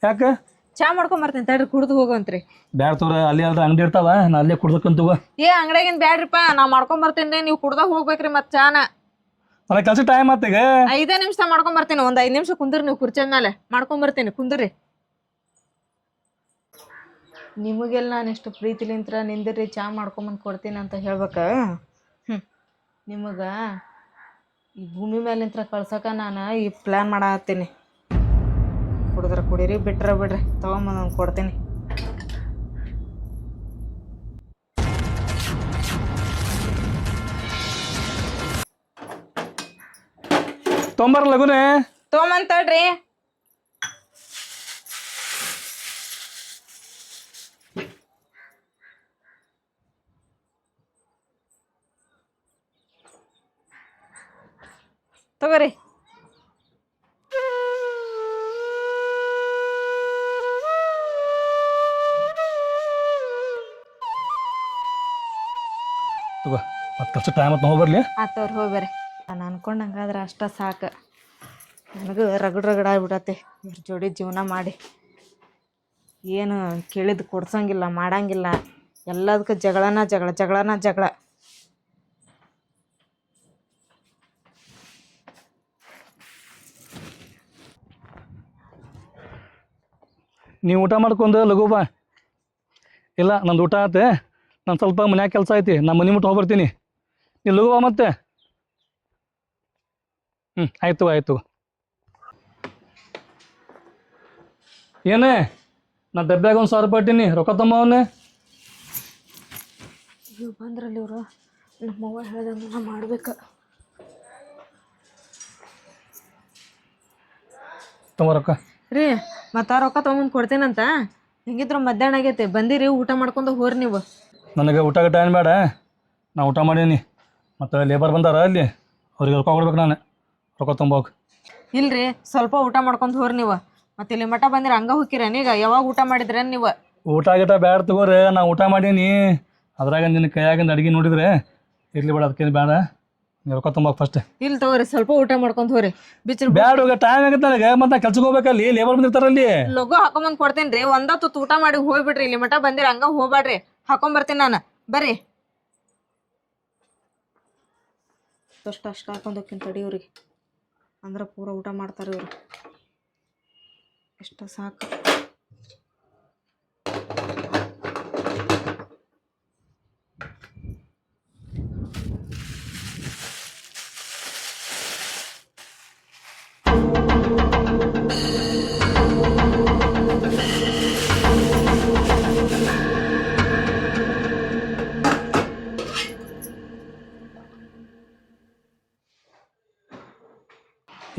ಯಾಕೆ? ಚಾ ಮಾಡ್ಕೊಂಡ್ ಬರ್ತೀನಿ ತಡ್ರಿ, ಕುಡ್ದು ಹೋಗಂತ್ರಿ. ಬ್ಯಾಡ ತೋರ, ಅಲ್ಲಿ ಅಲ್ದ ಅಂಗಡಿ ಇರ್ತಾವ, ನಾ ಅಲ್ಲೇ ಕುಡ್ದಕ್ಕಂತವ. ಅಂಗಡಿಯಾಗಿನ್ ಬ್ಯಾಡ್ರಿಪ್ಪ, ನಾ ಮಾಡ್ಕೊಂಡ್ ಬರ್ತೀನಿ. ನೀವು ಕುಡ್ದಾಗ ಹೋಗ್ಬೇಕ್ರಿ ಮತ್ ಚಾನ. ನನಗೆ ಕೆಲಸ ಟೈಮ್ ಆತೀಗ. 5 ನಿಮಿಷ ಮಾಡ್ಕೊಂಡ್ ಬರ್ತೀನಿ. ಒಂದ್ 5 ನಿಮಿಷ ಕುಂದ್ರಿ, ನೀವು ಕುರ್ಚಿ ಮೇಲೆ ಮಾಡ್ಕೊಂಡ್ ಬರ್ತೀನಿ. ಕುಂದ್ರಿ. ನಿಮಗೆಲ್ಲ ನಾನು ಎಷ್ಟು ಪ್ರೀತಿಲಿಂತ್ರ ನಿಂದಿರಿ ಚಾ ಮಾಡ್ಕೊಂಬಂದು ಕೊಡ್ತೀನಿ ಅಂತ ಹೇಳ್ಬೇಕ. ನಿಮಗ ಈ ಭೂಮಿ ಮೇಲಿಂತ್ರ ಕಳ್ಸಕ ನಾನು ಈ ಪ್ಲ್ಯಾನ್ ಮಾಡತ್ತೀನಿ. ಕುಡಿದ್ರ ಕುಡೀರಿ, ಬಿಟ್ರ ಬಿಡ್ರಿ, ತೊಗೊಂಬಂದು ಕೊಡ್ತೀನಿ. ತೊಂಬರ್ ಲಗುನೆ ತೊಗೊಂಬಂದ್ ತಡ್ರಿ. ತಗೋರಿ. ತಗೋ, ಮತ್ತೆ ಕೆಲಸ ಟೈಮ್ ಆತು, ಹೋಗ್ಬರ್ಲಿ. ಆತವ್ರಿ, ಹೋಗ್ಬರ್ರಿ. ನಾನು ಅನ್ಕೊಂಡಂಗಾದ್ರೆ ಅಷ್ಟ ಸಾಕು. ನನಗೂ ರಗಡ್ ಆಗ್ಬಿಡತ್ತೆ ಇವ್ರ ಜೋಡಿ ಜೀವನ ಮಾಡಿ. ಏನು ಕೇಳಿದ್ದು ಕೊಡ್ಸಂಗಿಲ್ಲ, ಮಾಡಂಗಿಲ್ಲ. ಎಲ್ಲದಕ್ಕೂ ಜಗಳನ ಜಗಳ. ನೀವು ಊಟ ಮಾಡ್ಕೊಂಡು ಲಘು ಬಾ. ಇಲ್ಲ ನಂದು ಊಟ ಆಯ್ತು, ನಾನು ಸ್ವಲ್ಪ ಮನ್ಯಾಗ ಕೆಲಸ ಐತಿ, ನಾ ಮನೆ ಮುಟ್ಟು ಹೋಗ್ಬರ್ತೀನಿ. ನೀವು ಲಘು ಬಾ ಮತ್ತೆ. ಆಯ್ತು. ಏನೇ ನಾ ಡಬ್ಬ್ಯಾಗ 1,000 ರೂಪಾಯಿ ಇಟ್ಟೀನಿ, ರೊಕ್ಕ ತಮ್ಮ ಅವನ್ನೇ. ಇವ್ ಬಂದ್ರಲ್ಲಿ ಇವರು, ನಮ್ಮವ್ವ ಹೇಳ್ದಂಗೆ ನಾ ಮಾಡ್ಬೇಕು. ತಮ್ಮ ರೊಕ್ಕ ರೀ, ಮತ್ತು ರೊಕ್ಕ ತೊಗೊಂಬಂದು ಕೊಡ್ತೇನಂತ. ಹೆಂಗಿದ್ರು ಮಧ್ಯಾಹ್ನ ಆಗೈತೆ, ಬಂದಿರಿ ಊಟ ಮಾಡ್ಕೊಂಡು ಹೋರಿ ನೀವು. ನನಗೆ ಊಟ ಗಟ್ಟ ಏನು ಬೇಡ, ನಾ ಊಟ ಮಾಡೀನಿ. ಮತ್ತು ಲೇಬರ್ ಬಂದಾರ ಅಲ್ಲಿ, ಅವ್ರಿಗೆ ರೊಕ್ಕ ಕೊಡ್ಬೇಕು. ನಾನು ರೊಕ್ಕ ತೊಂಬೋಗಿ. ಇಲ್ರಿ, ಸ್ವಲ್ಪ ಊಟ ಮಾಡ್ಕೊಂಡು ಹೋರಿ ನೀವು. ಮತ್ತೆ ಇಲ್ಲಿ ಮಠ ಬಂದಿರ ಹಂಗ ಹೋಗಿರೇನು? ಈಗ ಯಾವಾಗ ಊಟ ಮಾಡಿದ್ರೇನು ನೀವು? ಊಟ ಗಿಟ ಬೇಡ ತಗೋರಿ, ನಾ ಊಟ ಮಾಡೀನಿ. ಅದ್ರಾಗ ನಿನ್ನ ಕೈಯಾಗಿಂದ ಅಡುಗೆ ನೋಡಿದ್ರೆ ಇರ್ಲಿ ಬೇಡ, ಅದಕ್ಕೇನು ಬೇಡ. ನೀವು ರೊಕ್ಕ ತೊಂಬೋಗಿ ಫಸ್ಟ್. ಇಲ್ಲಿ ತಗೋರಿ, ಸ್ವಲ್ಪ ಊಟ ಮಾಡ್ಕೊಂಡು ಹೋರಿ. ಬಿಚ್ಚಿರ್ ಬ್ಯಾಡ, ಹೋಗ ಟೈಮ್ ಆಗತ್ತೆ ನನಗೆ. ಮತ್ತೆ ನಾ ಕೆಲ್ಸಕ್ಕೆ ಹೋಗ್ಬೇಕಲ್ಲಿ, ಲೇಬರ್ ಬಂದಿರ್ತಾರಲ್ಲಿ. ಲಘು ಹಾಕೊಂಬಂದು ಕೊಡ್ತೇನೆ ರೀ. ಒಂದ ತುತ್ತು ಊಟ ಮಾಡಿ ಹೋಗ್ಬಿಡ್ರಿ. ಇಲ್ಲಿ ಮಠ ಬಂದಿರ ಹಂಗ ಹೋಗ್ಬೇಡ್ರಿ, ಹಾಕೊಂಬರ್ತೀನಿ ನಾನು. ಬರ್ರಿ. ಅಷ್ಟು ಹಾಕೊಂಡೋಕ್ಕಿಂತ ತಡಿ ಇವ್ರಿಗೆ, ಅಂದ್ರೆ ಪೂರ ಊಟ ಮಾಡ್ತಾರೆ ಇವರು. ಎಷ್ಟು ಸಾಕು.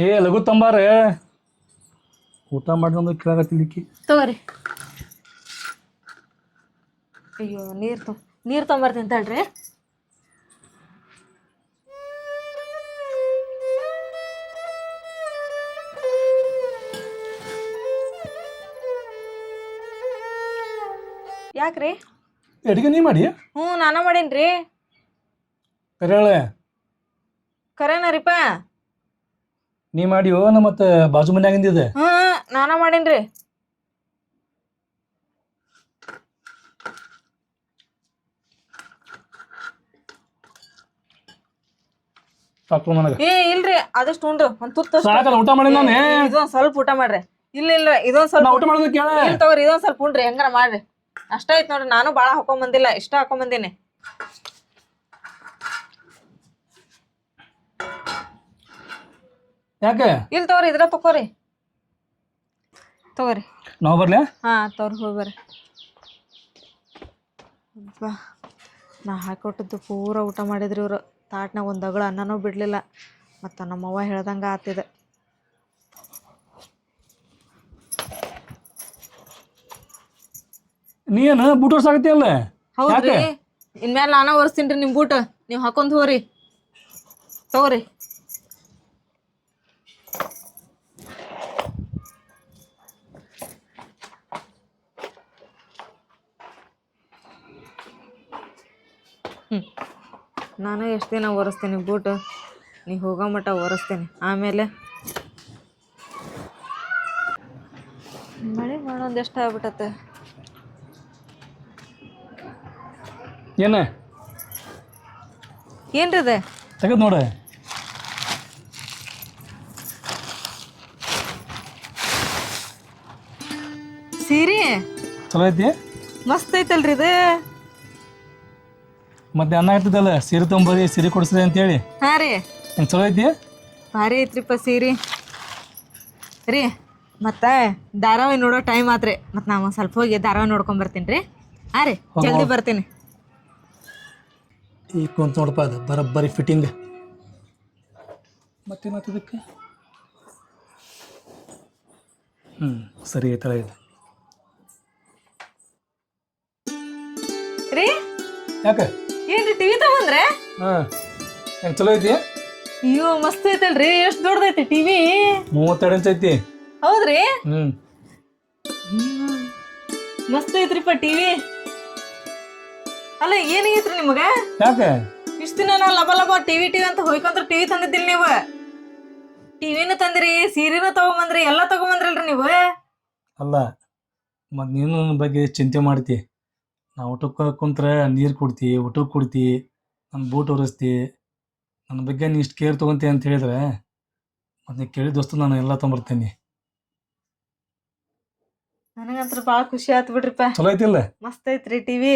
ಏ ಲಘು ತಂಬಾರೆ, ಊಟ ಮಾಡಿದ ಕೇಳಾಕತ್ತಿಲಿಕ್ಕಿ. ತಗೋರಿ. ಅಯ್ಯೋ, ನೀರು ತೊಗೊಂಬರ್ತೀನಿ ತಡ್ರಿ. ಯಾಕ್ರಿ? ಅಡಿಗೆ ನೀ ಮಾಡಿ ಹ್ಞೂ ನಾನ ಮಾಡೇನ್ರಿ. ಕರೆಯಳೆ ಕರೇನರಿಪ್ಪ? ನೀ ಮಾಡಿಯೋ ನಾ ಮತ್ತೆ ಬಾಜು ಮನ್ಯಾಗಿಂದಿದೆ. ಹ್ಞೂ ನಾನ ಮಾಡೇನ್ರಿ. ಸಾಕು ನನಗೆ. ಏ ಇಲ್ರಿ ಅದಷ್ಟು ಉಂಡ್ರಿ ಒಂದ್ ತುತ್ತ ಸಾಕಲ್ಲ ಊಟ ಮಾಡಿ ನಾನೇ. ಇದೊಂದ್ ಸ್ವಲ್ಪ ಊಟ ಮಾಡ್ರಿ. ಇಲ್ಲ ಇದೊಂದ್ ನಾ ಸ್ವಲ್ಪ ಊಟ ಮಾಡೋದು ಕೇಳ. ಇಲ್ಲ ತಗೋರಿ ಇದೊಂದ್ ಸ್ವಲ್ಪ ಉಂಡ್ರಿ ಹೆಂಗಾರ ಮಾಡ್ರಿ. ಅಷ್ಟ ಐತ್ ನೋಡ್ರಿ. ನಾನು ಬಾಳ ಹಾಕೊಂಡ್ ಬಂದಿಲ್ಲ, ಇಷ್ಟ ಹಾಕೊಂಡ್ ಬಂದೀನಿ. ಯಾಕೆ ಇಲ್ಲ ತಗೋರಿ ಇದ್ರ ತಗೋರಿ. ತಗೋರಿ. ನಾವು ಬರ್ಲೆ? ಹಾ ತಗೋರಿ ಹೋಗಿ ಬರ್ರಿ. ನಾ ಹಾಕೊಟ್ಟದ್ದು ಪೂರ ಊಟ ಮಾಡಿದ್ರಿ ಇವ್ರು. ತಾಟ್ನಾಗ ಒಂದು ಅಗಳ ಅನ್ನನೂ ಬಿಡ್ಲಿಲ್ಲ. ಮತ್ತು ನಮ್ಮವ್ವ ಹೇಳ್ದಂಗೆ ಆತಿದೆ. ನೀನು ಬೂಟ್ ಹೊರ್ಸಾಗತ್ತಿ ಅಲ್ಲ? ಹೌದ್ರಿ, ಇನ್ಮೇಲೆ ನಾನ ಒರೆಸ್ತೀನಿ ನಿಮ್ಮ ಬೂಟ್. ನೀವು ಹಾಕೊಂಡ್ ಹೋಗ್ರಿ. ತಗೋರಿ. ನಾನು ಎಷ್ಟು ದಿನ ಒರೆಸ್ತೀನಿ ಬೂಟ್, ನೀವು ಹೋಗೋ ಮಟ್ಟ ಒರೆಸ್ತೀನಿ. ಆಮೇಲೆ ಮಳೆ ಮಾಡೋದು ಎಷ್ಟು ಆಗ್ಬಿಟ್ಟತ್ತೆ. ಏನ ಏನ್ರಿ ಅದ? ತೆಗೆದು ನೋಡ. ಸೀರೆ ಚಲೋ ಐತಿ? ಮಸ್ತ್ ಐತಲ್ರಿ ಇದು. ಮತ್ತೆ ಅನ್ನ ಇರ್ತದಲ್ಲ ಸೀರೆ ತೊಗೊಂಬರಿ ಸೀರೆ ಕೊಡಿಸ್ರಿ ಅಂತೇಳಿ. ಹಾಂ ರೀ, ಹೆಂಗೆ ಚಲೋ ಐತಿ? ಭಾರಿ ಐತ್ರಿಪ್ಪ ಸೀರೆ ರೀ. ಮತ್ತು ಧಾರಾವಾಹಿ ನೋಡೋ ಟೈಮ್ ಆತ್ರಿ. ಮತ್ತು ನಾವು ಒಂದು ಸ್ವಲ್ಪ ಹೋಗಿ ಧಾರಾವಾಹಿ ನೋಡ್ಕೊಂಬರ್ತೀನಿ ರೀ. ಹಾಂ ರೀ, ಜಲ್ದಿ ಬರ್ತೀನಿ. ಈಗ ಕುಂತ ನೋಡಪ್ಪ ಅದು ಬರೋಬ್ಬರಿ ಫಿಟ್ಟಿಂಗ್. ಮತ್ತೇನಾಯ್ತು ಇದಕ್ಕೆ? ಸರಿ ಐತಳ ಇದು. ರೀ ಯಾಕೆ? ಏನ್ರಿ ಟಿವಿ ತಗೊಂಡ್ರೆ? ಹಾಂ ಹೆಂಗೆ ಚಲೋ ಐತಿ? ಅಯ್ಯೋ ಮಸ್ತ್ ಐತಲ್ರಿ. ಎಷ್ಟು ದೊಡ್ಡದೈತಿ ಟಿವಿ? 32 ಇಂಚ್ ಐತಿ. ಹೌದ್ರಿ? ಹ್ಞೂ ಮಸ್ತ್ ಐತ್ರಿಪ್ಪ ಟಿವಿ. ಅಲ್ಲ ಏನಾಗೈತ್ರಿ ನಿಮಗೆ? ಯಾಕೆ? ಇಷ್ಟು ದಿನ ನಾ ಲಬ ಲಬ ಟಿವಿ ಅಂತ ಹೋಯ್ಕೊಂಡ್ರೆ ಟಿವಿ ತಂದಿದ್ದಿಲ್ಲ ನೀವು. ಟಿವಿನೂ ತಂದಿರಿ, ಸೀರೆನೂ ತಗೊಂಬಂದ್ರಿ, ಎಲ್ಲ ತಗೊಂಬಂದ್ರಲ್ರಿ ನೀವು. ಅಲ್ಲ ಮತ್ತು ನೀನು ನನ್ನ ಬಗ್ಗೆ ಚಿಂತೆ ಮಾಡ್ತಿ. ನಾ ಊಟಕ್ಕೆ ಕುಂತ್ರೆ ನೀರು ಕೊಡ್ತಿ, ಊಟಕ್ಕೆ ಕೊಡ್ತಿ, ನನ್ನ ಬೂಟ್ ಒರೆಸ್ತಿ, ನನ್ನ ಬಗ್ಗೆ ನೀ ಇಷ್ಟು ಕೇರ್ ತೊಗೊಂತಿ ಅಂತ ಹೇಳಿದ್ರೆ ಮತ್ತು ನೀ ಕೇಳಿದ ದೋಸ್ತು ನಾನು ಎಲ್ಲ ತೊಗೊಂಬರ್ತೀನಿ. ನನಗಂತ್ರ ಭಾಳ ಖುಷಿ ಆಯ್ತು ಬಿಡ್ರಿಪ್ಪ. ಚಲೋ ಐತಿಲ್ಲ? ಮಸ್ತ್ ಐತ್ರಿ ಟಿವಿ.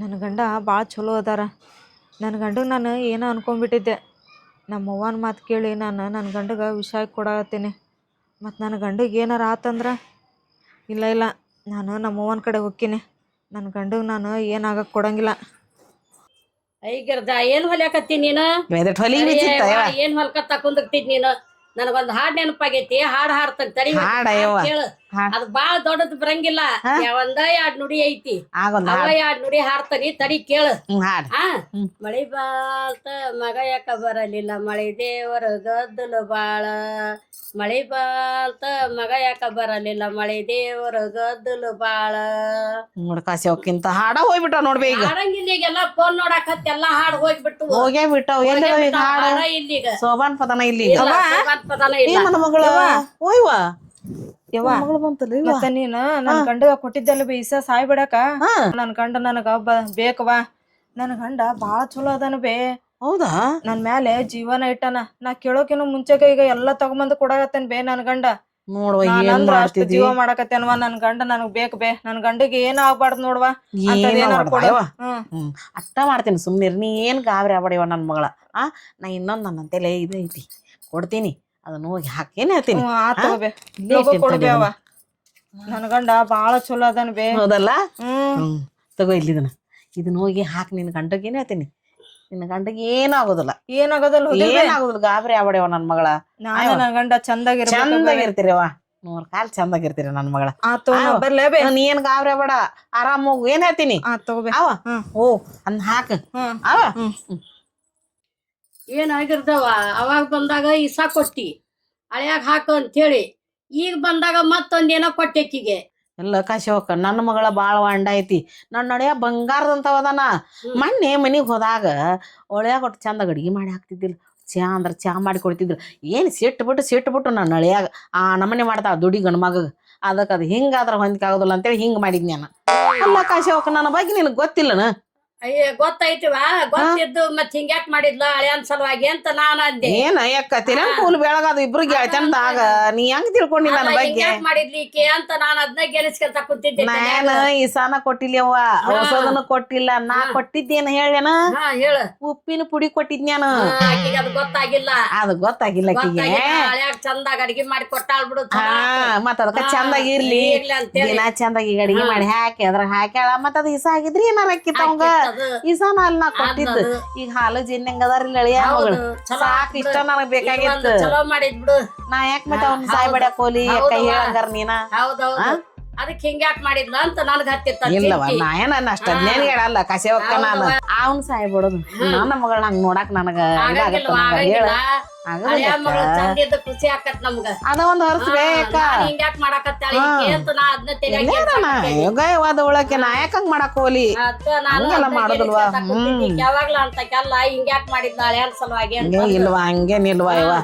ನನ್ನ ಗಂಡ ಭಾಳ ಚಲೋ ಅದಾರ. ನನ್ನ ಗಂಡಗೆ ನಾನು ಏನೋ ಅನ್ಕೊಂಡ್ಬಿಟ್ಟಿದ್ದೆ. ನಮ್ಮ ಅವ್ವನ ಮಾತು ಕೇಳಿ ನಾನು ನನ್ನ ಗಂಡಗೆ ವಿಷ ಕೊಡಾಕತ್ತೀನಿ. ಮತ್ತು ನನ್ನ ಗಂಡಗೆ ಏನಾರ ಆತಂದ್ರೆ ಇಲ್ಲ ನಾನು ನಮ್ಮ ಅವ್ವನ ಕಡೆ ಹೋಗ್ತೀನಿ. ನನ್ನ ಗಂಡಗೆ ನಾನು ಏನಾಗಕ್ಕೆ ಕೊಡಂಗಿಲ್ಲ. ಐಗಿರ್ದ ಏನ್ ಹೊಲ್ಯಾಕತ್ತಿ ನೀನು? ಏನ್ ಹೊಲ್ಕತ್ತ ಕುಂದಿರ್ತಿದ್ ನೀನು? ನನಗೊಂದ್ ಹಾಡ್ ನೆನಪಾಗೈತಿ, ಹಾಡ್ ಹಾಡ್ತಾನೆ ತಡಿ. ಕೇಳು, ಅದು ಬಾಳ ದೊಡ್ಡದ್ ಬರಂಗಿಲ್ಲ. ಒಂದ 2 ನುಡಿ ಐತಿ. ಅವ 2 ನುಡಿ ಹಾಡ್ತಾನಿ ತಡಿ ಕೇಳು. ಮಳಿ ಬಾಳ್ತ ಮಗ ಯಾಕ ಬರಲಿಲ್ಲ, ಮಳಿ ದೇವರ ಗದ್ದಲು ಬಾಳ. ಮಳಿ ಬಾಳ್ತ ಮಗ ಯಾಕ ಬರಲಿಲ್ಲ, ಮಳಿ ದೇವರ ಗದ್ದಲು ಬಾಳ. ನೋಡ್ಕಾಸೋಕ್ಕಿಂತ ಹಾಡ ಹೋಗ್ಬಿಟ್ಟ ನೋಡ್ಬೇ. ಈಗ ಹಾಡಂಗಿಲ್ಲ, ಈಗೆಲ್ಲ ಫೋನ್ ನೋಡಾಕತ್ ಎಲ್ಲಾ ಹಾಡ್ ಹೋಗ್ಬಿಟ್ಟು ಹೋಗೇ ಬಿಟ್ಟವ್. ಹಾಡ ಇಲ್ಲಿಗ ಸೋಬಾನ್ ಪದನ ಇಲ್ಲಿ ಪದನ ಇಲ್ಲ. ಮಗಳ ಹೋಯ್ವಾ ಯವ್ವ ಮತ್ತೆ ನೀನು ನನ್ನ ಗಂಡಗ ಕೊಟ್ಟಿದ್ದಲ್ಲ ಬೇಯಿಸ ಸಾಯ್ ಬಿಡಾಕ. ನನ್ನ ಗಂಡ ನನಗ ಬೇಕವಾ. ನನ್ನ ಗಂಡ ಬಾಳ ಚಲೋ ಅದಾನ ಬೇ. ಹೌದಾ? ನನ್ ಮ್ಯಾಲೆ ಜೀವನ ಇಟ್ಟಾನ. ನಾ ಕೇಳೋಕಿನ ಮುಂಚೆಗೆ ಈಗ ಎಲ್ಲಾ ತಗೊಂಬಂದ್ ಕೊಡಾಕತ್ತೇನ್ ಬೇ ನನ್ನ ಗಂಡ. ನೋಡ್ವಾ ಅಷ್ಟು ಜೀವ ಮಾಡಾಕತ್ತೇನ್ವಾ ನನ್ ಗಂಡ. ನನಗ್ ಬೇಕ್ ಬೇ. ನನ್ ಗಂಡಿಗೆ ಏನ ಆಗ್ಬಾರ್ದು ನೋಡ್ವಾ. ಅಷ್ಟ ಮಾಡ್ತೀನಿ ಸುಮ್ನಿರ್. ನೀ ಏನ್ ಗಾಬರಿ ಆಗ್ಬೇಡಿವ ನನ್ ಮಗಳ. ನಾ ಇನ್ನೊಂದ್ ನನ್ನ ತಲೆ ಇದು ಐತಿ ಕೊಡ್ತೀನಿ, ಅದನ್ನ ಹೋಗಿ ಹಾಕೇನ್ ಹೇಳ್ತೀನಿ. ನನ್ ಗಂಡ ಬಾಳ ಚಲೋ ಅದನ್ ಬೇ. ಹೌದಲ್ಲ? ತಗೋ ಇಲ್ಲಿದನ, ಇದನ್ನ ಹೋಗಿ ಹಾಕಿ ನಿನ್ ಗಂಡಗ್ ಏನ್ ಹೇಳ್ತೀನಿ. ನಿನ್ನ ಗಂಡಗೆ ಏನಾಗೋದಿಲ್ಲ, ಏನಾಗೋದಿಲ್ಲ. ಗಾಬರಿ ಆಗ್ಬೇಡವ ನನ್ ಮಗಳ. ನನ್ ಗಂಡ ಚಂದಾಗಿರ್ತೀರವ, 100 ಕಾಲ್ ಚಂದಾಗಿರ್ತೀರಿ ನನ್ ಮಗಳ. ನೀ ಏನ್ ಗಾಬರಿ ಆಗ್ಬೇಡ, ಆರಾಮ್ ಹೋಗು. ಏನ್ ಹೇಳ್ತೀನಿ ಅವ ಓ ಅನ್ ಹಾಕ ಅವ. ಏನಾಗಿರ್ದವ ಅವಾಗ ಬಂದಾಗ ಇಸಾ ಕೊಟ್ಟಿ, ಹಳ್ಯಾಗ ಹಾಕು ಅಂತೇಳಿ ಈಗ ಬಂದಾಗ ಮತ್ತೊಂದೇನೋ ಕೊಟ್ಟೆಕ್ಕಿಗೆ ಎಲ್ಲ ಕಾಶವಕ್ಕ ನನ್ನ ಮಗಳ ಬಾಳ ವಾಂಡ ಐತಿ ನನ್ನ ನಡಿಯ ಬಂಗಾರದಂತವದನ ಮೊನ್ನೆ ಮನಿಗ್ ಹೋದಾಗ ಒಳ್ಯಾಗ ಒಟ್ಟು ಚಂದಾಗ ಅಡಿಗೆ ಮಾಡಿ ಹಾಕ್ತಿದ್ದಿಲ್ಲ ಚಾ ಅಂದ್ರ ಚಾ ಮಾಡಿ ಕೊಡ್ತಿದ್ರು ಏನ್ ಸಿಟ್ಟು ನನ್ನ ನಳಿಯಾಗ ಆ ನಮನೆ ಮಾಡ್ತಾಳ ದುಡಿ ಗಂಡ ಮಗ ಅದಕ್ಕೆ ಅದು ಹಿಂಗಾದ್ರ ಹೊಂದಿಕೆ ಆಗೋದಿಲ್ಲ ಅಂತೇಳಿ ಹಿಂಗ್ ಮಾಡಿದ್ನಿ ನಾನು ಅಲ್ಲ ಕಾಶವಕ್ಕ ನನ್ನ ಬಗ್ಗೆ ನಿನಗೆ ಗೊತ್ತಿಲ್ಲನ ಅಯ್ಯ ಗೊತ್ತೈತಿವ ಗೊತ್ತಿದ್ದು ಮತ್ ಹಿಂಗ್ಯಾಕ್ ಮಾಡಿದ್ಲ ಹಳ್ಯಾನ್ ಸಲುವಾಗಿ ಅಂತ ನಾನ್ ಅಂದೆ ಏನ ಯಾಕ ತಿನ್ನ ಕೂಲ್ ಬೆಳಗದು ಇಬ್ರು ಗೆಳತನದಾಗ ನೀ ಹೆಂಗ್ ತಿಳ್ಕೊಂಡಿ ನನ್ನ ಬಗ್ಗೆ ಹಿಂಗ್ಯಾಕ್ ಮಾಡಿದ್ಲಿ ಈಕೆ ಅಂತ ನಾನ್ ಅದನ್ನ ಗೆಲ್ಸ್ಕೊಂತ ಕುಂತಿದ್ದೆ ನಾನು ಈಸಾನ ಕೊಟ್ಟಿಲ್ಲವ್ವ ಔಷಧನ ಕೊಟ್ಟಿಲ್ಲ ನಾ ಕೊಟ್ಟಿದ್ದೇನ ಹೇಳೇನ ಹಾ ಹೇಳ ಉಪ್ಪಿನ ಪುಡಿ ಕೊಟ್ಟಿದ್ನ್ಯಾನ ಆಕಿಗೆ ಅದು ಗೊತ್ತಾಗಿಲ್ಲ ಅದು ಗೊತ್ತಾಗಿಲ್ಲ ಆಕಿಗೆ ಹಳ್ಯಾಗ ಚಂದಾಗ ಅಡಿಗೆ ಮಾಡಿ ಕೊಟ್ಟಾಳ್ ಬಿಡು ಹಾ ಮತ್ತ ಅದಕ್ಕ ಚಂದಾಗ ಇರ್ಲಿ ದಿನ ಚಂದಾಗ ಈಗ ಅಡಿಗೆ ಮಾಡಿ ಹಾಕಿ ಅದ್ರಾಗ ಹಾಕ್ಯಾಳ ಮತ್ತ ಅದ್ ಹಿಸ ಆಗಿದ್ರಿ ಏನಾರ ಅಕ್ಕಿತ್ತವಂಗ ಈಸಾನ ಅಲ್ಲಿ ನಾ ಕೊಟ್ಟಿದ್ದು ಈಗ ಹಾಲು ಜಿನ್ನಂಗ ಅದಾರಿಲ್ಲ ಅಳಿಯ ಮಗಳು ಸಾಕ್ ಇಷ್ಟ ನನಗ್ ಬೇಕಾಗಿತ್ತು ಚಲೋ ಮಾಡಿದ್ ಬಿಡು ನಾ ಯಾಕ ಮತ್ತೆ ಅವ್ನ ಸಾಯ್ ಬಡ್ಯಾಕ ಹೋಲಿ ಅಕ್ಕ ಹೇಳಂಗಾರ ನೀನ ಹೌದೌದು ಅದಕ್ಕೆ ಹಿಂಗ್ಯಾಕ್ ಮಾಡಿದ್ಲ ಅಂತ ನನಗ ಹತ್ತಿತ್ತ ಇಲ್ಲವ ನಾ ಏನ ಅಷ್ಟ ಅದ್ನೇನ್ ಹೇಳಲ್ಲ ಕಸೇವಕ್ಕ ನಾನು ಅವ್ನ ಸಾಯ್ ಬಿಡೋದು ನನ್ನ ಮಗಳ್ ಹಂಗ ನೋಡಾಕ್ ನನಗ ಖುಷಿ ಆಕತ್ ನಮ್ಗ ಅದ ಒಂದ್ ಹರ್ಸ್ಬೇಕ ಹಿಂಗ್ಯಾಕ್ ಮಾಡಾಕತ್ತಾಳ ಅಂತ ನಾ ಅದನ್ನ ತೆಗಿಯಾದ ಒಳಕ್ಕೆ ನಾ ಯಾಕಂಗ್ ಮಾಡಾಕ್ ಹೋಲಿ ಹಂಗೆಲ್ಲ ಮಾಡೋದಿಲ್ವಾ ಯಾವಾಗ್ಲ ಅಂತ ಕೆಲ್ಲ ಹಿಂಗ್ಯಾಕ್ ಮಾಡಿದ್ದಾಳೆ ಅನ್ ಸಲುವಾಗಿ ಇಲ್ವಾ ಹಂಗೇನಿಲ್ವಾ ಇವ